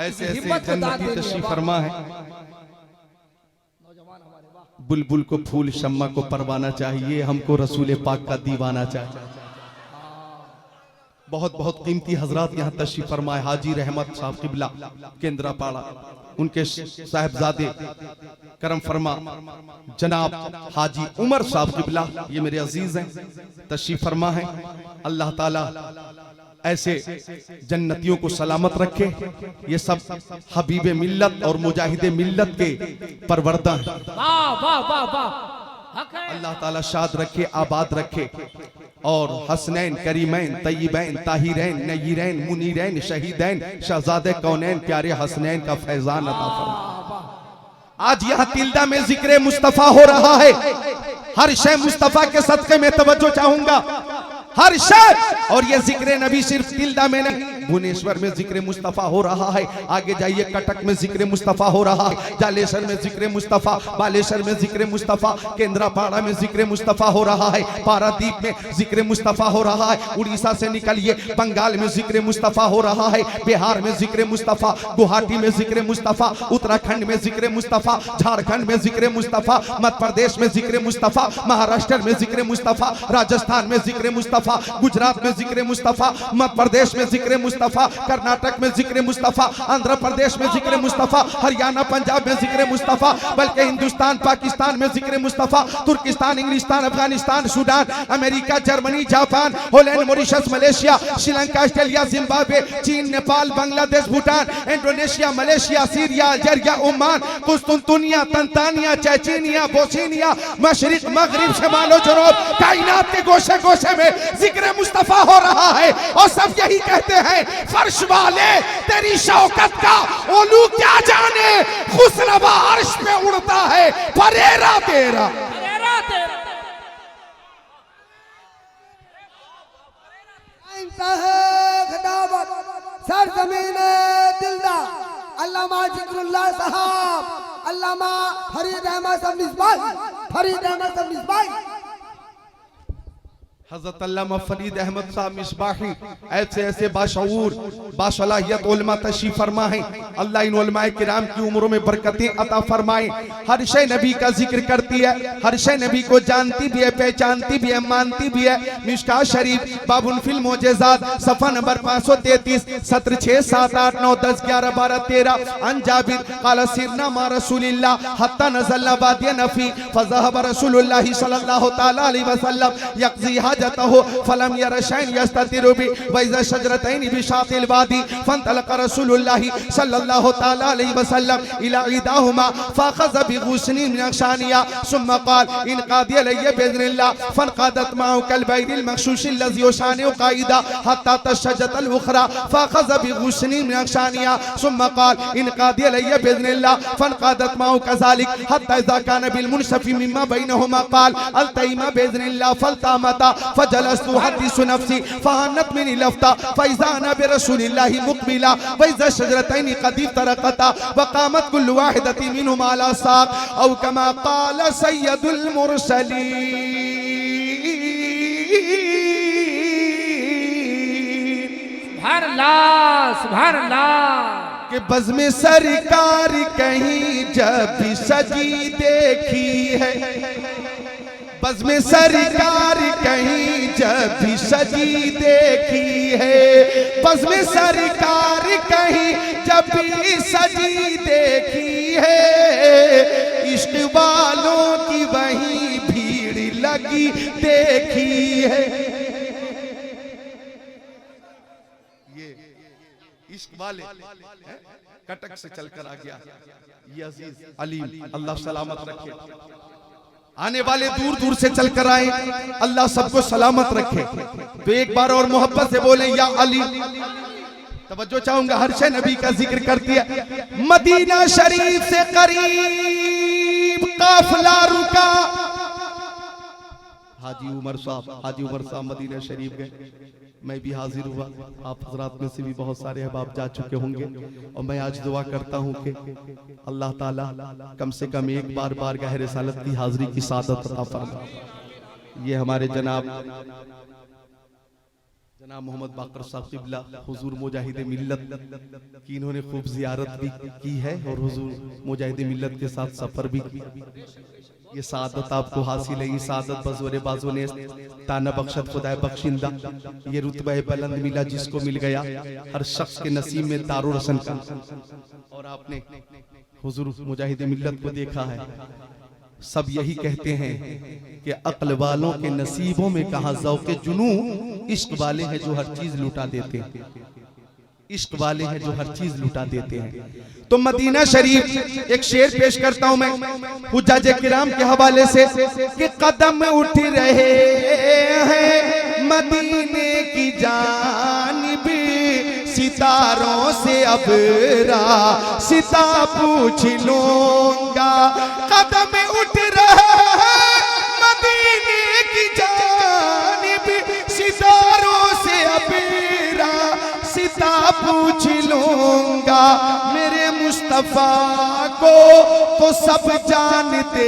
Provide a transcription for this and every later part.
ऐसे ऐसे जन्नती तशरीफ फरमा है। बुलबुल को फूल, शम्मा को परवाना चाहिए, हमको रसूल पाक का दीवाना चाहिए। बहुत बहुत कीमती हजरात यहाँ तशरीफ फरमाए। हाजी रहमत साहब किबला केंद्रापाड़ा, उनके साहबजादे करम फरमा जनाब हाजी उमर साहब किबला, ये मेरे अजीज हैं, तशरीफ फरमा है। अल्लाह ताला ऐसे जन्नतियों को सलामत रखे। ये सब हबीबे मिल्लत और मुजाहिदे मिल्लत के परवरदा हैं। अल्लाह ताला शाद रखे, आबाद रखे और हसनैन, करीमैन, तय्यबैन, ताहिरैन, नय्यरैन, मुनीरैन, शहीदैन, शहजादे कौनैन प्यारे हसनैन का फैजान अता फरमा। आज यहाँ तिल्दा में जिक्र मुस्तफा हो रहा है। हर शय मुस्तफा के सदके में तवज्जो चाहूंगा, हर शय। और ये जिक्र नबी सिर्फ तिल्दा में नहीं, भुवनेश्वर में जिक्र मुस्तफा हो रहा है। आगे जाइए, कटक में जिक्र मुस्तफा हो रहा है, जालेश्वर में जिक्र मुस्तफा, बालेश्वर में जिक्र मुस्तफा, केंद्रापाड़ा में जिक्र मुस्तफा हो रहा है, पारादीप में जिक्र मुस्तफा हो रहा है। उड़ीसा से निकलिए, बंगाल में जिक्र मुस्तफा हो रहा है, बिहार में जिक्र मुस्तफा, गुवाहाटी में जिक्र मुस्तफा, उत्तराखंड में जिक्र मुस्तफा, झारखंड में जिक्र मुस्तफा, मध्य प्रदेश में जिक्र मुस्तफा, महाराष्ट्र में जिक्र मुस्तफा, राजस्थान में जिक्र मुस्तफा, गुजरात में जिक्र मुस्तफा, मध्य प्रदेश में जिक्र मुस्तफा, कर्नाटक में जिक्र मुस्तफा, आंध्र प्रदेश में जिक्र मुस्तफा, हरियाणा पंजाब में जिक्र मुस्तफा, बल्कि हिंदुस्तान पाकिस्तान में जिक्र मुस्तफा, तुर्किस्तान, इंग्लिस्तान, Afghanistan, Sudan, America, Germany, Japan, Holland, Mauritius, Malaysia, Sri Lanka, Australia, Zimbabwe, चीन, Nepal, Bangladesh, Bhutan, Indonesia, Malaysia, Syria, Algeria, Oman, कुस्तुनतुनिया, तंतानिया, चेचेनिया, बोस्निया, मशरिक, मगरिब, शमालो जनूब, कायनात के गोशे गोशे में जिक्र मुस्तफा हो रहा है। और सब यही कहते हैं, फर्श वाले तेरी शौकत का ओलू क्या जाने, खुसरवा अर्श पे उड़ता है फरेरा तेरा। सरजमीने दिलदा अल्लामा जिक्रुल्लाह साहब, अल्लामा फरीद अहमद साहब मिसबाही, फरीद अहमद साहब मिसबाही, हज़रत अल्लामा फरीद अहमद साहब मिसबाही ऐसे ऐसे बाशऊर बासलाहियत उलमा तशरीफ फरमा है। अल्लाह इन उलमाए किराम की उम्रों में बरकतें अता फरमाए। हर शय नबी का जिक्र करती है, हर शय नबी को जानती भी है, पहचानती भी है, मानती भी है। मिशकात शरीफ बाबुल फिल मोजेज़ात सफ़ा नंबर 533, सत्र 6, 7, 8, 9, 10, 11, 12, 13 अन जाबिर क़ाल सिरना मा रसूलिल्लाह हत्ता नज़लना वादिय नफ़ी फ़ज़हब रसूलुल्लाह सल्लल्लाहु तआला अलैहि वसल्लम यक़ज़ी हाजतहु फलम यरा शैन यस्ततिरु बि वइज़ा शजरतैन बिशातिल वादी फंतलक़ रसूलुल्लाह सल्लल्लाहु तआला अलैहि वसल्लम इला इदाहुमा फ़अख़ज़ बिग़ुस्नि मिन अशानिया सुम्मा क़ाल इन क़ादी अलैहि बिइज़्निल्लाह फ़नक़ादत माउ कल बैरिल मख़शूश लज़ी यशानु क़ाइदा हत्ता तशज्जतल उख़रा फ़अख़ज़ बिग़ुस्नि मिन अशानिया सुम्मा क़ाल इन क़ादी अलैहि बिइज़्निल्लाह फ़नक़ादत माउ कज़ालिक हत्ता इज़ा कान बिल मुनशफ़ी मिम्मा बैनहुमा क़ाल अल्तैमा बिइज़्निल्लाह फ़ल्तामता फजलस्तु हदीसु नफ्सी फहनत मिनी लफ्ता फैज़ा अना बिरसूलिल्लाहि मुक़बिला वैज़ा शजरतैनि क़द तरक़ता वक़ामत कुल्लु वाहिदतिन मिनहुमा अला साक़ औ कमा क़ाल सय्यदुल मुरसलीन। सुभान अल्लाह, सुभान अल्लाह। कि बज़्म सरकार कहीं जब भी सजी देखी है, बज़्म सरकार कहीं जब भी सजी देखी है, बज़्म सरकार कहीं जब भी सजी देखी है, इश्क वालों की वहीं भीड़ लगी देखी है। ये इश्क वाले कटक से चलकर आ गया, ये अजीज अलीम अल्लाह सलामत रखे। आने वाले दूर दूर से चलकर आए, अल्लाह सबको सलामत रखे। तो एक बार और मोहब्बत से बोले या अली। तवज्जो चाहूंगा, हर शय नबी का जिक्र करती है। मदीना शरीफ से करीब काफिला रुका। हाजी उमर साहब मदीना शरीफ गए, मैं भी हाजिर हुआ। आप हजरात में से भी बहुत सारे अहबाब जा चुके होंगे और मैं आज दुआ करता हूं कि अल्लाह ताला कम से कम एक बार बारगाह रिसालत की हाजिरी की सादत अता फरमाए। ये हमारे जनाब जनाब मोहम्मद बाकर साहब क़िबला हुजूर मुजाहिद मिल्लत की इन्होंने खूब जियारत भी की है और हुजूर मुजाहिद मिल्लत के साथ सफर भी की। ये सादत आपको हासिल है, ये सादत बज़ोरे बाजू ने ताना बख्शत खुदा बख्शिंदा, ये रुतबा बुलंद मिला जिसको मिल गया हर शख्स के नसीब में तारो रसन का। और आपने हुजूर मुजाहिद मिल्लत को देखा है, सब यही कहते हैं कि अक्ल वालों के नसीबों में कहाँ ज़ौक़े जुनू, इश्क वाले हैं जो हर चीज लुटा देते हैं, इश्क वाले हैं जो हर चीज लुटा देते हैं। तो मदीना शरीफ एक शेर पेश करता हूं मैं हुज्जाज किराम के हवाले से कि कदम उठ रहे हैं मदीने की जानिब, सितारों से अब रास्ता पूछ लूंगा। कदम उठ रहे हैं मदीने की जानिब, सितारों से अब रास्ता पूछ लूंगा। मेरे मुस्तफा को तो सब जानते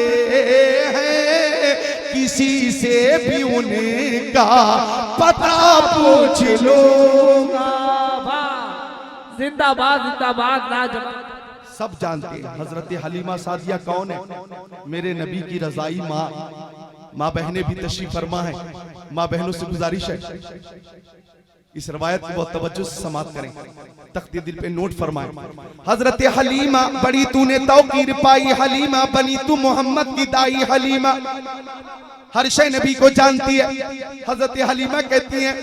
हैं, किसी से भी उनका पता पूछ लूंगा। जिंदाबाद जिंदाबाद लाजवाब। सब जानते हैं हजरत हलीमा सादिया कौन है, मेरे नबी की रजाई माँ। माँ बहनें भी तशरीफ फरमा है, माँ बहनों से गुजारिश है इस रवायत को बहुत तवज्जो से समात करें, तख्ते दिल पे नोट फरमाएं। हजरत हलीमा बड़ी तूने तौकीर पाई, हलीमा बनी तू मोहम्मद की दाई। हलीमा हर शय नबी को जानती है। हजरत हलीमा कहती हैं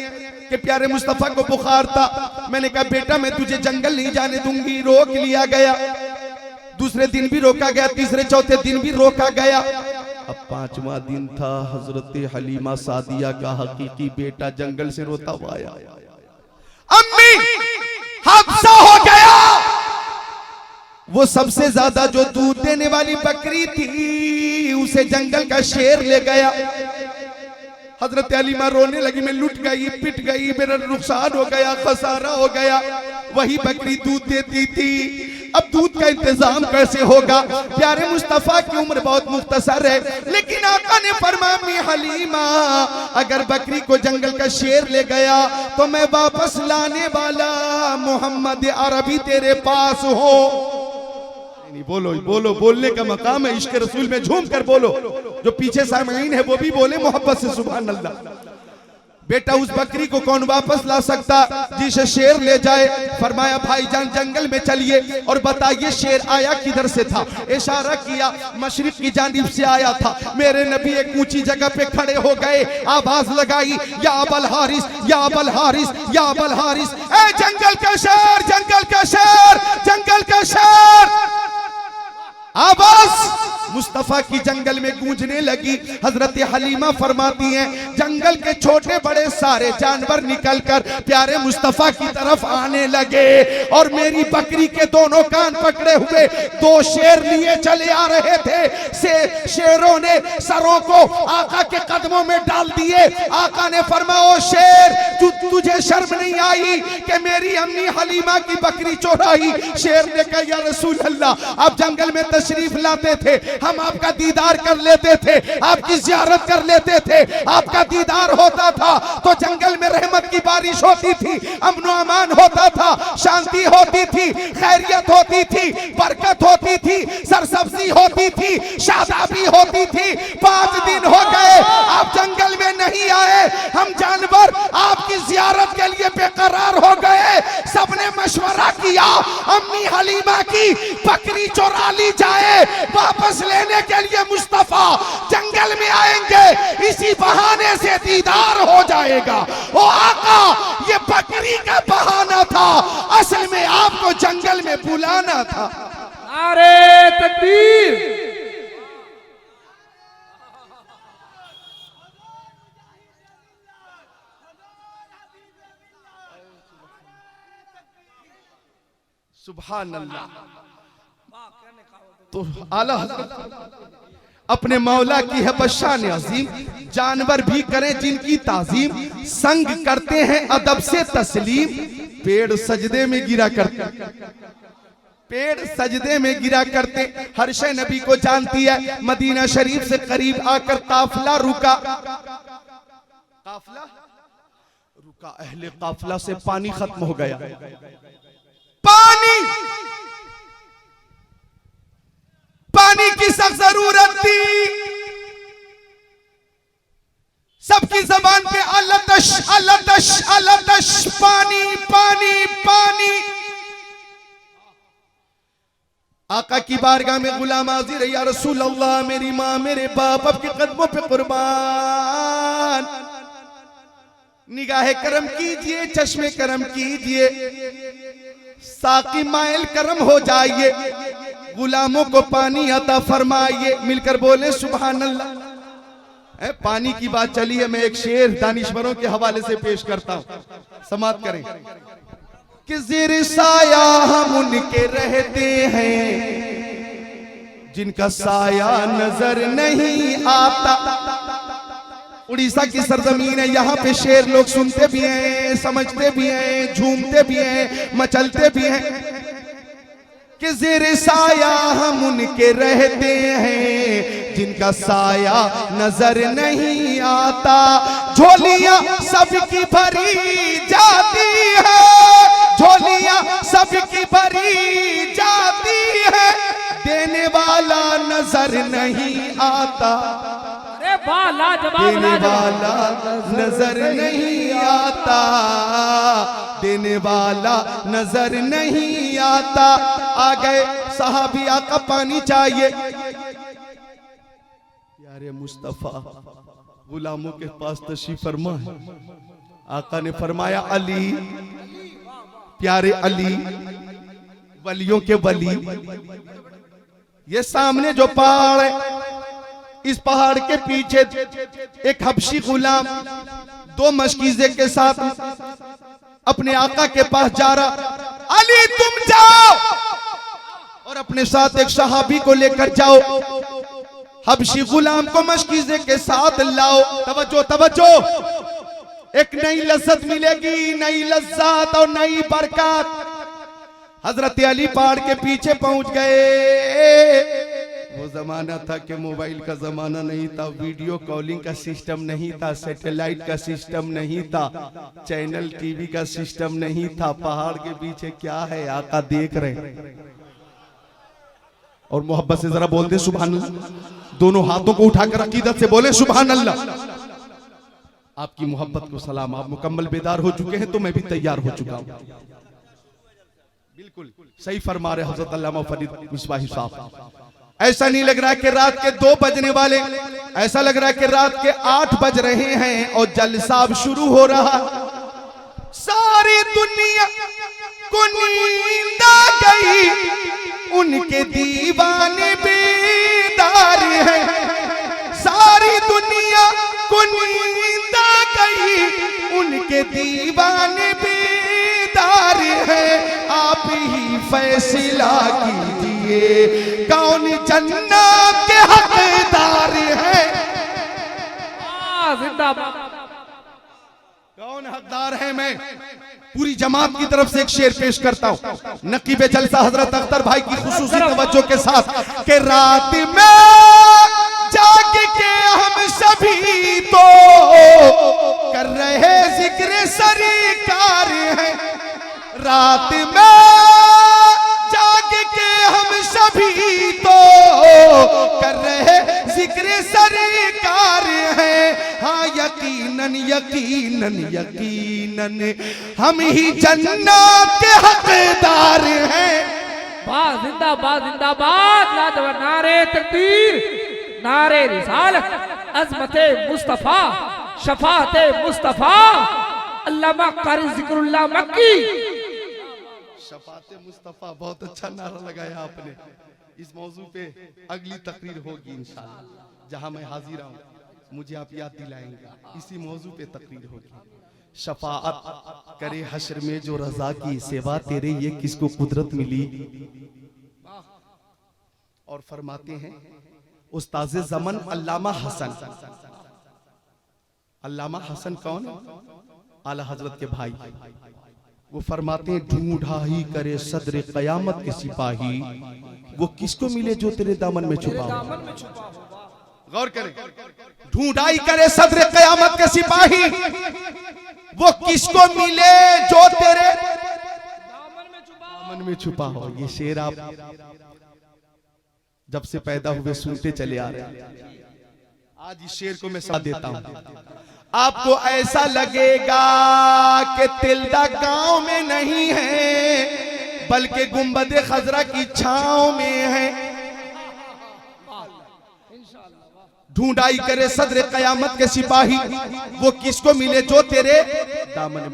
कि प्यारे मुस्तफा को बुखार था, मैंने कहा बेटा मैं तुझे जंगल नहीं जाने दूंगी, रोक लिया गया। दूसरे दिन भी रोका गया, तीसरे चौथे दिन भी रोका गया। अब पांचवा दिन था, हजरत हलीमा सादिया का हकीकी बेटा जंगल से रोता हुआ आया, अम्मी हादसा हो गया। वो सबसे ज्यादा जो दूध देने वाली बकरी थी उसे जंगल का शेर ले गया। हजरत हलीमा रोने लगी, मैं लुट गई, पिट गई, मेरा नुकसान हो गया, खसारा हो गया। वही बकरी दूध देती थी, अब दूध का इंतजाम कैसे होगा? प्यारे मुस्तफा की उम्र बहुत मुख्तसर है, लेकिन आका ने फरमाया मी हलीमा अगर बकरी को जंगल का शेर ले गया तो मैं वापस लाने वाला मोहम्मद अरबी तेरे पास हो। नहीं बोलो बोलो, बोलने का मकाम है, इश्क रसूल में झूम कर बोलो। जो पीछे सामईन है वो भी बोले मोहब्बत से सुभान अल्लाह। बेटा उस बकरी को कौन वापस ला सकता जिसे शेर ले जाए? फरमाया भाईजान जंगल में चलिए और बताइए शेर आया किधर से था। इशारा किया मशरिक की जानिब से आया था। मेरे नबी एक ऊंची जगह पे खड़े हो गए, आवाज लगाई या अबल हारिस, या अबल हारिस, या अबल हारिस। ए जंगल का शेर, जंगल का शेर, जंगल का शेर। आवाज मुस्तफा की जंगल में गूंजने लगी। हजरत हलीमा फरमाती हैं जंगल के छोटे बड़े सारे जानवर निकलकर प्यारे मुस्तफा की तरफ आने लगे और मेरी बकरी के दोनों कान पकड़े हुए दो शेर लिए चले आ रहे थे। शेरों ने सरों को आका के कदमों में डाल दिए। आका ने फरमाया ओ शेर तुझे शर्म नहीं आई कि मेरी अम्मी हलीमा की बकरी चोराई? शेर ने कहा या रसूल अल्लाह आप जंगल में तशरीफ लाते थे, हम आपका दीदार कर लेते थे, आपकी ज़ियारत कर लेते थे, आपका दीदार होता था तो जंगल में रहमत की बारिश होती थी, अमन अमान होता था, शांति होती थी, खैरियत होती थी, बरकत होती थी, सरसब्जी होती थी, शादाबी होती थी। 5 दिन हो गए आप जंगल में नहीं आए, हम जानवर आपकी ज़ियारत के लिए बेकरार हो गए। सबने मशवरा किया अम्मी हलीमा की बकरी चुरा ली जाए, वापस लेने के लिए मुस्तफा जंगल में आएंगे, इसी बहाने से दीदार हो जाएगा। ओ आका ये बकरी का बहाना था, असल में आपको जंगल में बुलाना था। नारे तकबीर। सुभान अल्लाह। तो आला अपने मौला की है बशान अजीम, जानवर भी करें जिनकी ताजीम, संग करते हैं अदब से तस्लीम। पेड़ सजदे में गिरा करते, पेड़ सजदे में गिरा करते। हर शय नबी को जानती है। मदीना शरीफ से करीब आकर काफिला रुका। काफिला रुका अहले काफिला से पानी खत्म हो गया। पानी पानी की सख्त जरूरत थी। सबकी जबान पे अलतश अलतश अलतश, पानी पानी पानी। आका की बारगाह में गुलाम हाजिर है, या रसूल अल्लाह मेरी माँ मेरे बाप आपके कदमों पे कुर्बान, निगाह करम कीजिए, चश्मे करम कीजिए, साकी माइल करम हो जाइए, गुलामों को पानी अता फरमाइए। मिलकर बोले सुभान अल्लाह। पानी की बात चली है, मैं एक शेर दानिशवरों के हवाले से पेश करता हूं, समाप्त करें। कि ज़ेर साया हम उनके रहते हैं जिनका साया नजर नहीं आता। उड़ीसा की सरजमीन है, यहाँ पे शेर लोग सुनते भी हैं, समझते भी हैं, झूमते भी हैं, मचलते भी हैं। कि ज़ेर साया हम उनके रहते हैं जिनका साया नजर नहीं आता। झोलियां सबकी भरी जाती है, झोलियां सबकी भरी जाती है, देने वाला नजर नहीं आता। अरे वाह लाजवाब, देने वाला नजर नहीं आता, देने वाला नजर नहीं आता। आ गए साहबी, आका पानी चाहिए। प्यारे मुस्तफा गुलामों के पास तशरीफ फरमा है। आका ने फरमाया अली, प्यारे अली, वलियों के वली, ये सामने जो पहाड़ है, इस पहाड़ के पीछे एक हबशी गुलाम 2 मशकीज़े के साथ अपने आका के पास जा रहा। अली तुम जाओ और अपने साथ एक सहाबी को लेकर जाओ, हबशी गुलाम को मशकीज़े के साथ लाओ। तवज्जो तवज्जो, एक नई लज्जत मिलेगी, नई लज्जत और नई बरकत। हजरत अली पहाड़ के पीछे पहुंच गए। वो जमाना था कि मोबाइल का जमाना नहीं था, वीडियो कॉलिंग का सिस्टम नहीं था, सैटेलाइट का सिस्टम नहीं था, चैनल टीवी का सिस्टम नहीं था। पहाड़ के पीछे क्या है, आका देख रहे। और मोहब्बत से जरा बोल दे सुभान अल्लाह। दोनों हाथों को उठाकर अकीदत से बोले सुभान अल्लाह। आपकी मोहब्बत को सलाम। आप मुकम्मल बेदार हो चुके हैं तो मैं भी तैयार हो चुका हूं। बिल्कुल सही फरमा रहे हजरत अल्लामा फरीद मिसबाही साहब। ऐसा नहीं लग रहा कि रात के 2 बजने वाले, ऐसा लग रहा है कि रात के 8 बज रहे हैं और जलसा शुरू हो रहा। सारी दुनिया को नींद आ गई, उनके दीवाने बेदार हैं। सारी दुनिया को नींद आ गई, उनके दीवाने बेदार हैं। आप ही फैसला कीजिए कौन जन्नत के हकदार है। जिंदाबाद, कौन हकदार है। मैं पूरी जमात की तरफ से एक शेर पेश करता हूं, नकीबे जलसा हजरत अख्तर भाई की खुसूसी तवज्जो के साथ। कि रात में जाग के हम सभी तो कर रहे जिक्र सरकार हैं। रात में जाग के हम सभी तो कर रहे जिक्र सरकार हैं। हाँ यकीनन यकीनन यकीनन हम ही जन्नत के हकदार हैं। वाह जिंदाबाद जिंदाबाद, लाजवाब। नारे तकबीर, नारे रिसालत, अज़मते मुस्तफा, शफाअते मुस्तफा, अल्लामा कारी ज़िक्रुल्लाह मक्की। शफाअते मुस्तफा, बहुत अच्छा नारा लगाया आपने। इस मौजू पे अगली तकरीर होगी इंशाअल्लाह, जहां मैं हाजिर हूं, मुझे आप याद दिलाएंगे। इसी मौजू पे तकरीर होगी। शफाअत करे हश्र में जो रजा की सेवा तेरे, ये किसको कुदरत मिली। और फरमाते हैं उस्ताज़े ज़मन अल्लामा हसन। अल्लामा हसन कौन है? आला हजरत के भाई। वो फरमाते हैं ढूंढा ही करे सदर कयामत के सिपाही, वो किसको मिले जो तेरे दामन में छुपा हो। गौर करें, ढूंढाई करे सदर कयामत के सिपाही, वो किसको मिले जो तेरे दामन में छुपा हो। ये शेर आप जब से पैदा हुए सुनते चले आ रहे हैं। आज इस शेर को मैं साथ देता हूं। आपको ऐसा लगेगा कि तिल्दा गांव में नहीं है, बल्कि गुंबद खजरा की छांव में है। ढूंढाई करे सदर कयामत के सिपाही, वो किसको मिले जो तेरे दामन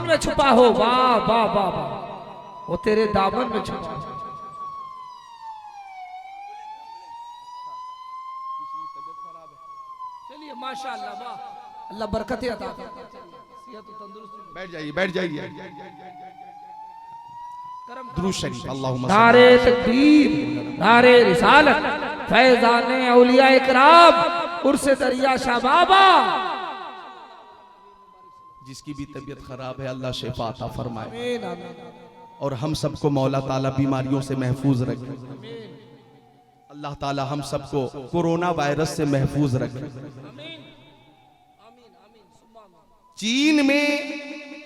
में छुपा हो। वाह वाह वाह वाह, वो तेरे दामन में छुपा। चलिए माशाअल्लाह, वाह, अल्लाह बरकतें अता करे, सेहत और तंदुरुस्ती। बैठ जाइए। दुरूद शरीफ। अल्लाहुम्मा नारे तकबीर, नारे रिसालत, फैज़ाने औलिया इकराम, उर्स दरिया शाह बाबा। जिसकी भी तबीयत खराब है अल्लाह शिफा अता फरमाए, और हम सबको मौला ताला बीमारियों से महफूज रखे। अल्लाह ताला हम सबको कोरोना वायरस से महफूज रखे। चीन में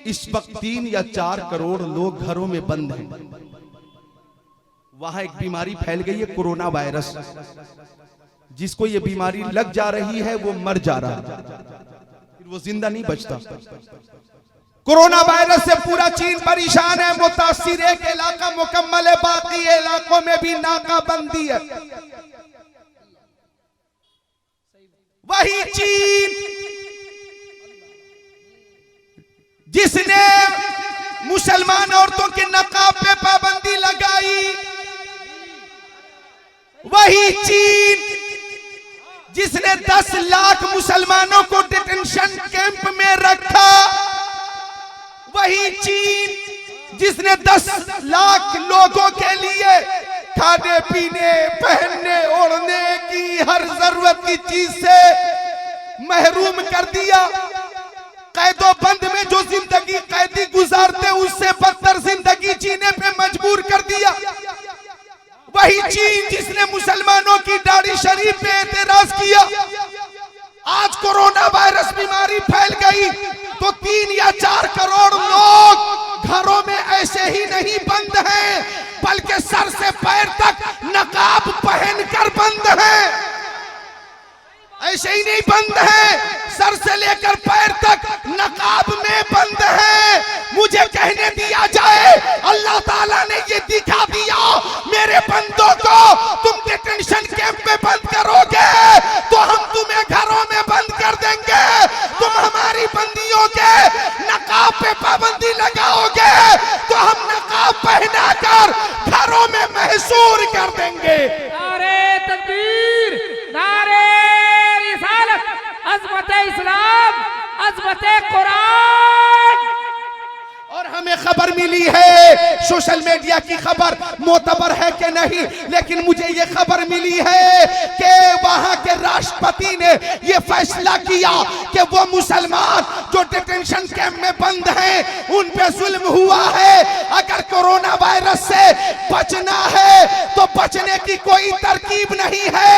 इस वक्त 3 या 4 करोड़ लोग घरों में बंद हैं। वहां एक बीमारी फैल गई है, कोरोना वायरस। जिसको ये बीमारी लग जा रही है वो मर जा रहा है, फिर वो जिंदा नहीं बचता। कोरोना वायरस से पूरा चीन परेशान है। मुतासिर एक इलाका मुकम्मल है, बाकी इलाकों में भी नाकाबंदी है। वही चीन जिसने मुसलमान औरतों के नकाब पे पाबंदी लगाई, वही चीन जिसने 10 लाख मुसलमानों को डिटेंशन कैंप में रखा, वही चीन जिसने 10 लाख लोगों के लिए खाने पीने, पहनने ओढ़ने की हर जरूरत की चीज से महरूम कर दिया। कैदो बंद में जो जिंदगी कैदी गुजारते उससे बदतर जिंदगी जीने पे मजबूर कर दिया। वही चीन जिसने मुसलमानों की दाढ़ी शरीफ पे एतराज किया। आज कोरोना वायरस बीमारी फैल गई तो 3 या 4 करोड़ लोग घरों में ऐसे ही नहीं बंद हैं, बल्कि सर से पैर तक नकाब पहनकर बंद हैं। ऐसे ही नहीं बंद है, सर से लेकर पैर तक नकाब में बंद है। मुझे कहने दिया जाए, अल्लाह ताला ने ये दिखा दिया मेरे बंदों को, तुम डिटेंशन कैंप में बंद करोगे तो हम तुम्हें घरों में बंद कर देंगे। तुम हमारी बंदियों के नकाब पे पाबंदी लगाओगे तो हम नकाब पहना कर घरों में महसूर कर देंगे। नारे तकबीर, नारे रिसालत, अज़मत इस्लाम, अज़मत कुरान। और हमें खबर मिली है, सोशल मीडिया की खबर मोतबर है कि नहीं, लेकिन मुझे ये खबर मिली है कि वहां के राष्ट्रपति ने ये फैसला किया कि वो मुसलमान जो डिटेंशन कैंप में बंद हैं उन पे जुल्म हुआ है। अगर कोरोना वायरस से बचना है तो बचने की कोई तरकीब नहीं है,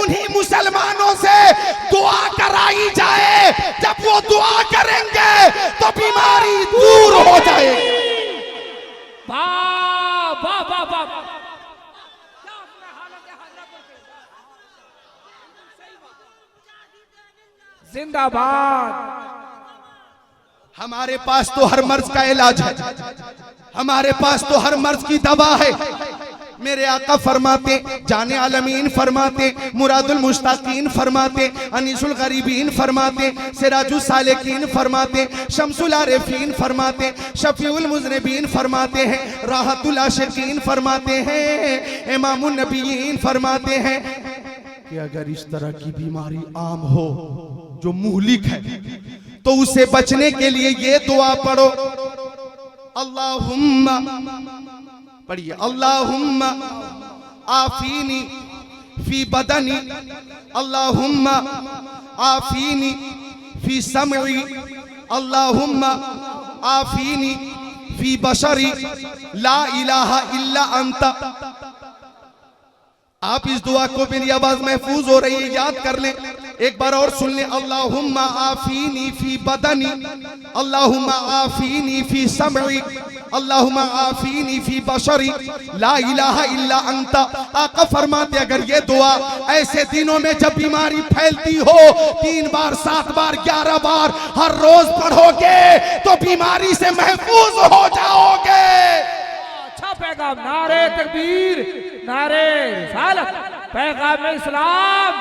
उन्हीं मुसलमानों से दुआ कराई जाए। जब वो दुआ करेंगे तो बीमारी दूर हो जाएगी। वाह वाह वाह वाह, जिंदाबाद। हमारे पास तो हर मर्ज का इलाज है, हमारे पास तो हर मर्ज की दवा है। मेरे आका फरमाते, जाने आलमीन फरमाते, मुरादुल मुश्ताकीन फरमाते, अनीसुल गरीबीन फरमाते, सिराजुल सालिकीन फरमाते, शम्सुल आरिफीन फरमाते, शफीउल मुज़निबीन फरमाते हैं, राहतुल आशिकीन फरमाते हैं, इमामुन नबीयीन फरमाते हैं कि अगर इस तरह की बीमारी आम हो जो मुहलिक है तो उससे बचने के लिए ये दुआ पढ़ो, अल्लाहुम्मा, पढ़िए, अल्लाहुम्मा आफीनी फी बदनी, अल्लाहुम्मा आफीनी फी समई, अल्लाहुम्मा आफीनी फी बशरी, ला इलाहा इल्ला अंता। आप इस दुआ को, मेरी आवाज महफूज हो रही है, याद कर लें। एक बार और सुन ले, अल्लाहुम्मा आफीनी फी बदनी, अल्लाहुम्मा आफीनी फी समई, अल्लाहुम्मा आफीनी फी बशरी, ला इलाहा इल्ला अंता। आका फरमाते अगर ये दुआ ऐसे दिनों में जब बीमारी फैलती हो 3 बार 7 बार 11 बार हर रोज पढ़ोगे तो बीमारी से महफूज हो जाओगे। अच्छा पैगाम, नारे तकबीर, नारे रिसालत, पैगाम इस्लाम।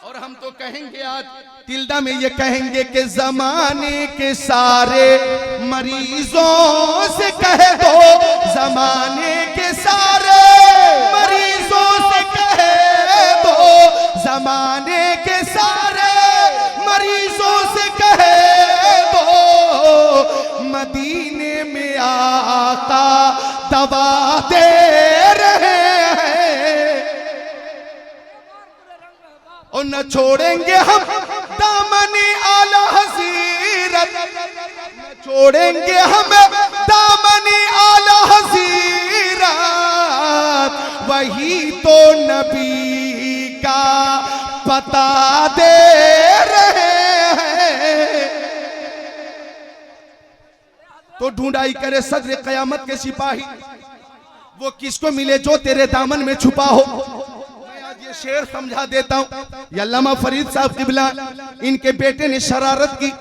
और हम तो कहेंगे आज तिल्दा में ये कहेंगे कि जमाने के सारे मरीजों से कह दो, जमाने के सारे मरीजों से कह दो, जमाने के सारे मरीजों से कह दो, मदीने में आका दवा दे रहे हैं और न छोड़ेंगे हम दामनी आला हसीरत, न छोड़ेंगे हम दामनी आला हसीरत, वही तो नबी का पता दे रहे हैं। तो ढूंढाई करे सदर कयामत के सिपाही, वो किसको मिले जो तेरे दामन में छुपा हो। ये शेर समझा देता हूं, ये अल्लामा फरीद साहब किबला, इनके बेटे ने शरारत की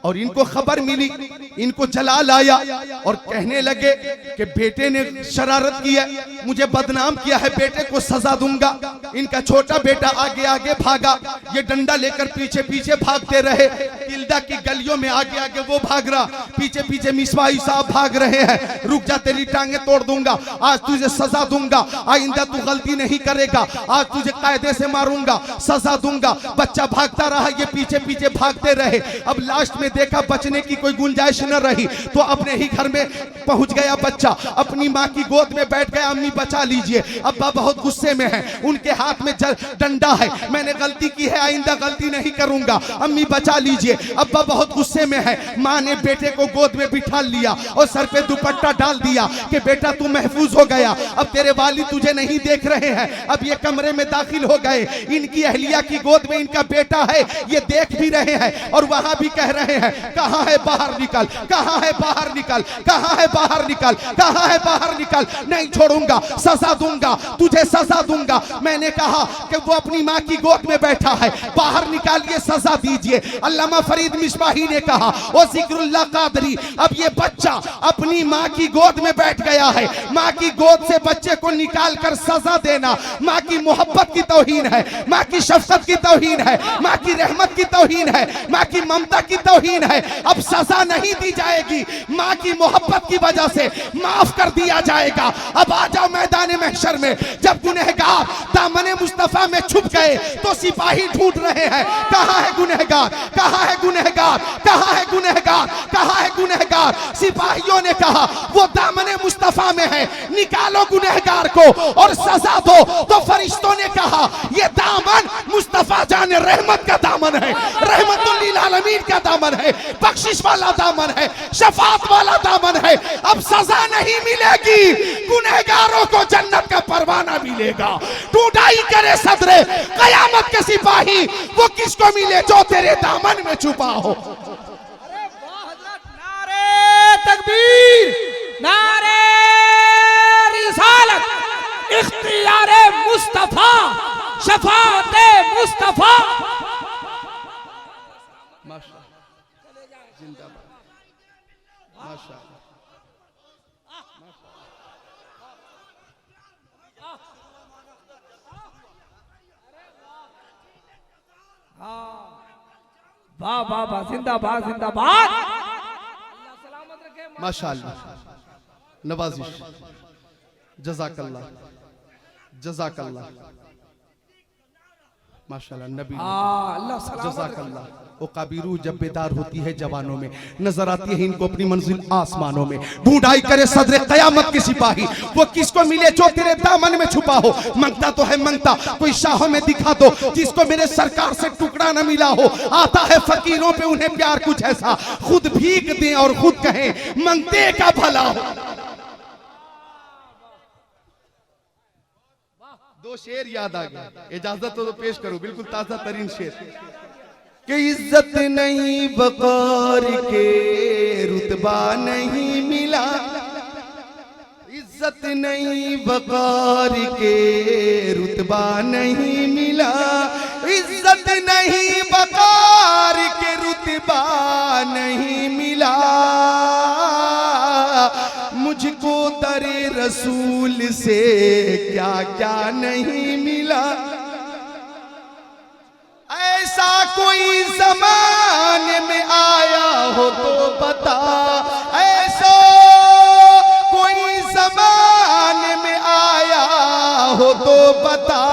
और इनको खबर मिली, इनको जलाल आया और कहने लगे कि बेटे ने शरारत की है, मुझे बदनाम किया है, बेटे को सजा दूंगा। इनका छोटा बेटा आगे आगे भागा, ये डंडा लेकर पीछे पीछे भागते रहे। तिल्दा की गलियों में आगे आगे वो भाग रहा, पीछे पीछे मिसवाई साहब भाग रहे हैं। रुक जा, तेरी टांगे तोड़ दूंगा, आज तुझे सजा दूंगा, आइंदा तू गलती नहीं करेगा, आज तुझे कायदे से मारूंगा, सजा दूंगा। बच्चा भागता रहा, ये पीछे पीछे भागते रहे। अब लास्ट में देखा बचने की कोई गुंजाइश न रही तो अपने ही घर में पहुंच गया बच्चा, अपनी मां की गोद में बैठ गया, अम्मी बचा लीजिए। अब्बा बहुत गुस्से में हैं, उनके हाथ में डंडा है, मैंने गलती की है, आइंदा गलती नहीं करूंगा, अम्मी बचा लीजिए। अब्बा बहुत गुस्से में है। मां ने बेटे को गोद में बिठा लिया और सर पे दुपट्टा डाल दिया कि बेटा तू महफूज हो गया, अब तेरे वालिद तुझे नहीं देख रहे हैं। अब ये कमरे में दाखिल हो गए, इनकी अहलिया की गोद में इनका बेटा है, ये देख भी रहे हैं और वहां भी कह रहे हैं कहां है बाहर निकल, कहां है बाहर निकल, कहां है बाहर निकल, कहां है बाहर निकल, नहीं छोड़ूंगा, सजा दूंगा, तुझे सजा दूंगा। मैंने कहा कि वो अपनी मां की गोद में बैठा है, बाहर निकालिए, सजा दीजिए। अल्लामा फरीद मिसबाही ने कहा ओ जिक्रुल्लाह कादरी, अब ये बच्चा अपनी मां की गोद में बैठ गया है, मां की गोद से बच्चे को निकाल कर सजा देना मां की मोहब्बत की तौहीन है, मां की शफकत की तौहीन है, मां की रहमत की तौहीन है, मां की ममता की तौहीन है। अब सजा नहीं दी जाएगी, मां की मोहब्बत की वजह से माफ कर दिया जाएगा। अब आ जाओ मैदान महशर में, जब गुनहगार दामने मुस्तफा में छुप गए तो सिपाही ढूंढ रहे हैं कहां है गुनहगार, कहां है गुनहगार, कहां है गुनहगार, कहां है गुनहगार। सिपाहियों ने कहा वो दामने मुस्तफा में है, निकालो गुनहगार को और सजा दो। तो फरिश्तों ने कहा ये दामन मुस्तफा जाने रहमत का दामन है, रहमतुल लिल आलमीन का दामन है, बख्शिश वाला दामन है, शफात वाला दामन है। अब सजा नहीं मिलेगी, गुनहगारों को जन्नत का परवाना मिलेगा। टूटाई करे सदरे कयामत के सिपाही, वो किसको मिले जो तेरे दामन में छुपा हो। नारे तकबीर, नारे रिसालत, इख्तियारे मुस्तफा, शफाते मुस्तफा। जिंदाबाद, माशाअल्लाह। वाह वाह वाह, जिंदाबाद जिंदाबाद, माशाअल्लाह, नवाजिश, जज़ाकल्लाह, जज़ाकल्लाह, माशाअल्लाह। नबी अल्लाह सलामत जज़ाकल्लाह। वो काबिरू जब बेदार होती है जवानों में, नजर आती है इनको अपनी मंजिल आसमानों में। ढूंढाई करे सदरे कयामत के सिपाही, वो किसको मिले जो तेरे दामन में छुपा हो। मंगता तो है मंगता, कोई शाहों में दिखा दो जिसको मेरे सरकार से टुकड़ा न मिला हो। आता है फकीरों पे उन्हें प्यार कुछ ऐसा, खुद भीख दें और खुद कहें मंगते का भला हो। दो शेर याद आ गया, इजाजत तो पेश करो, बिल्कुल ताजा तरीन शेर। कि इज्जत नहीं वकार के रुतबा नहीं मिला, इज्जत नहीं वकार के रुतबा नहीं मिला, इज्जत नहीं वकार के रुतबा नहीं मिला, मुझको दरे रसूल से क्या क्या नहीं मिला। ऐसा कोई ज़माने में आया हो तो बता, ऐसा कोई ज़माने में आया हो तो बता,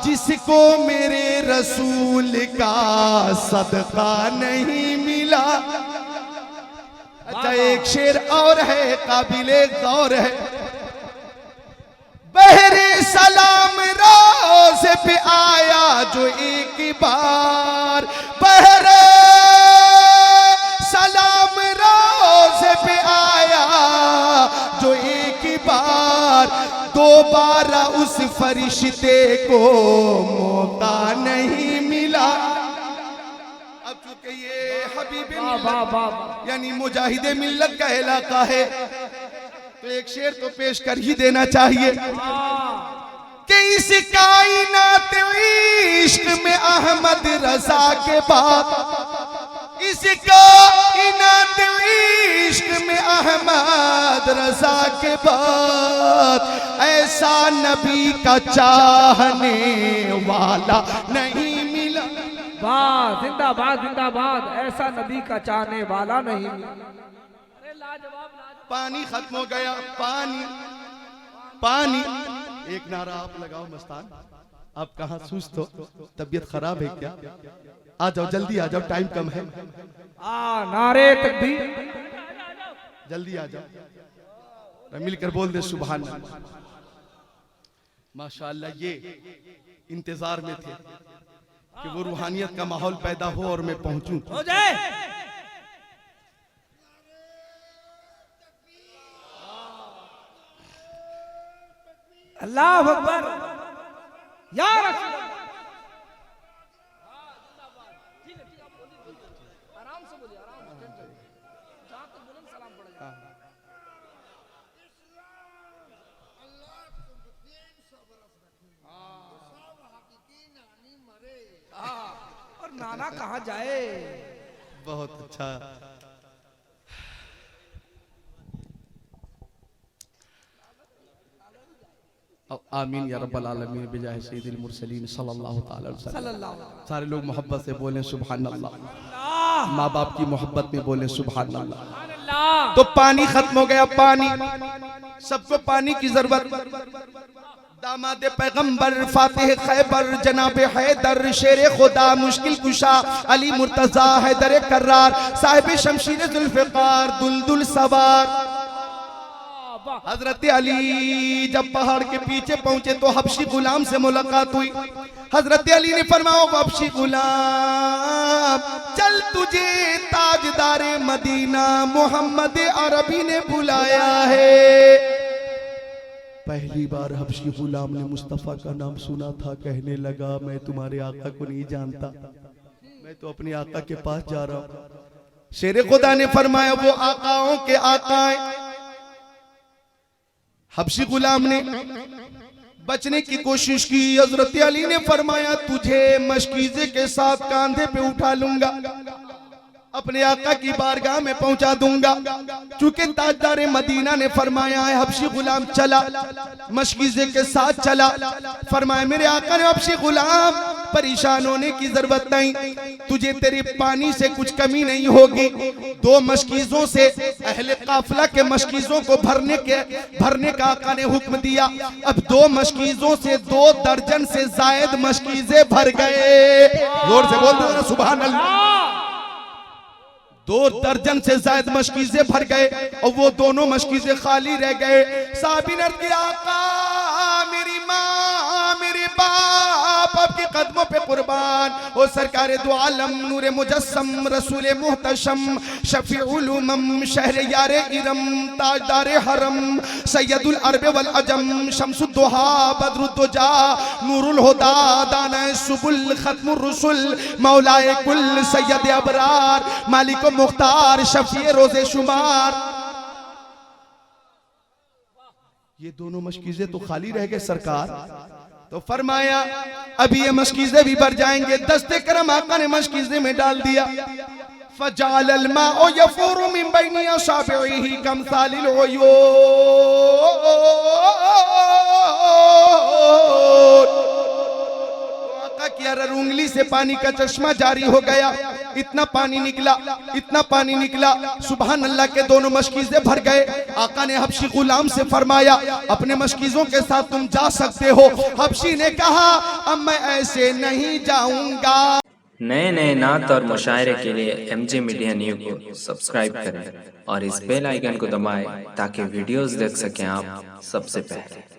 जिसको मेरे रसूल का सदका नहीं मिला। अच्छा एक शेर और है काबिले गौर है। बहरे सलाम रोज पे आया जो एक बार, बहरे सलाम रोज पे आया जो एक बार, दोबारा उस फरिश्ते को मौका नहीं मिला। अब चूंकि ये हबीबे मिल्लत यानी मुजाहिदे मिल्लत का इलाका है तो एक शेर तो पेश कर ही देना चाहिए कि इस कायनात इश्क में अहमद रजा के बाद, इस कायनात इश्क में अहमद रजा के बाद, ऐसा नबी का चाहने वाला नहीं मिला। वाह जिंदाबाद जिंदाबाद, ऐसा नबी का चाहने वाला नहीं मिला। पानी खत्म हो गया, पानी पानी। एक नारा आप लगाओ मस्तान, आप कहाँ सुस्त हो, तबीयत खराब है क्या? आ जाओ जल्दी आ जाओ, टाइम कम है। नारे तकबीर, जल्दी आ जाओ, मिलकर बोल दे सुभान अल्लाह। माशाअल्लाह, ये इंतजार में थे कि वो रूहानियत का माहौल पैदा हो और मैं पहुंचूं। हो जाए। अल्लाह अकबर या रसूल अल्लाह। आराम से बोलिए, आराम से, जहां तक बुलंद सलाम पड़ेगा। और नाना कहाँ जाए। बहुत अच्छा। आमीन या रब्बल आलमीन बिजाह सय्यिदिल मुरसलीन सल्लल्लाहु तआला अलैहि वसल्लम। सारे लोग मोहब्बत से बोलें सुभान अल्लाह, माँ बाप की मोहब्बत में बोलें सुभान अल्लाह। तो पानी खत्म हो गया, पानी, सबको पानी की जरूरत। दामाद पैगंबर फातिह खैबर जनाब हैदर शेर खुदा मुश्किल कुशा अली मुर्तजा हैदर कर्रार साहिब शमशीर जुल्फ़िकार दुलदुल सवार। हजरत अली जब पहाड़ के पीछे पहुंचे तो हबशी गुलाम से मुलाकात हुई। हजरत अली ने फरमाया, हबशी गुलाम चल, तुझे ताजदारे मदीना मोहम्मद अरबी ने बुलाया है। पहली बार हबशी गुलाम ने मुस्तफा का नाम सुना था, कहने लगा मैं तुम्हारे आका को नहीं जानता, मैं तो अपने आका के पास जा रहा हूं। शेर खुदा ने फरमाया, वो आकाओं के आका हैं। हबशी गुलाम ने बचने की कोशिश की। हजरत अली ने फरमाया, तुझे मशकीजे के साथ कांधे पे उठा लूंगा, अपने आका की बारगाह में पहुंचा दूंगा। चूंकि ताजदार मदीना ने फरमाया है, हबशी गुलाम चला, मशकीजे के साथ चला। फरमाया, मेरे आका ने, हबशी गुलाम परेशान होने की जरूरत नहीं, तुझे तेरे पानी से कुछ कमी नहीं होगी। दो मशकीजों से अहले काफिला के मशकीजों को भरने का आका ने हुक्म दिया। अब दो मशकीजों से 2 दर्जन से जायद मशकीजे भर गए। जोर से बोल दो ना सुभान अल्लाह। 2 दर्जन से ज्यादा मशकीज़े भर गए और वो दोनों मशकीज़े खाली रह गए। साहबी ने किया, आका मेरी माँ मेरे बाप आपके कदमों पे कुर्बान। ओ सरकार दो आलम नूर मुजस्सम रसूल मुहतशम शफीउल उमम शहर यारे इरम ताजदार हरम सैयदुल अरब वल अजम शम्सुद दुहा बदरुद दुजा नूरुल हुदा दाना सुबुल खत्मुर रसूल मौलाए कुल सैयद अबरार मालिक मुख्तार शफी रोज़े शुमार। ये दोनों मशकीज़ें तो खाली रह गए सरकार। तो फरमाया अभी ये मशकीज़ें भी भर जाएंगे। दस्ते करम आका ने मशकीज़ें में डाल दिया। फजालल माउ यफूरु मिन बैनि असाबिही कमसालिल उयून। की उंगली से पानी का चश्मा जारी हो गया। इतना पानी निकला, इतना पानी निकला, सुभान अल्लाह के दोनों मशकीज़ें भर गए। आका ने हबशी गुलाम से फरमाया अपने मशकीज़ों के साथ तुम जा सकते हो। हबशी ने कहा अब मैं ऐसे नहीं जाऊंगा। नए नए नात और मुशायरे के लिए MJ मीडिया न्यूज़ को सब्सक्राइब करें और इस बेल आइकन को दबाएं ताकि वीडियोस देख सकें आप सबसे पहले।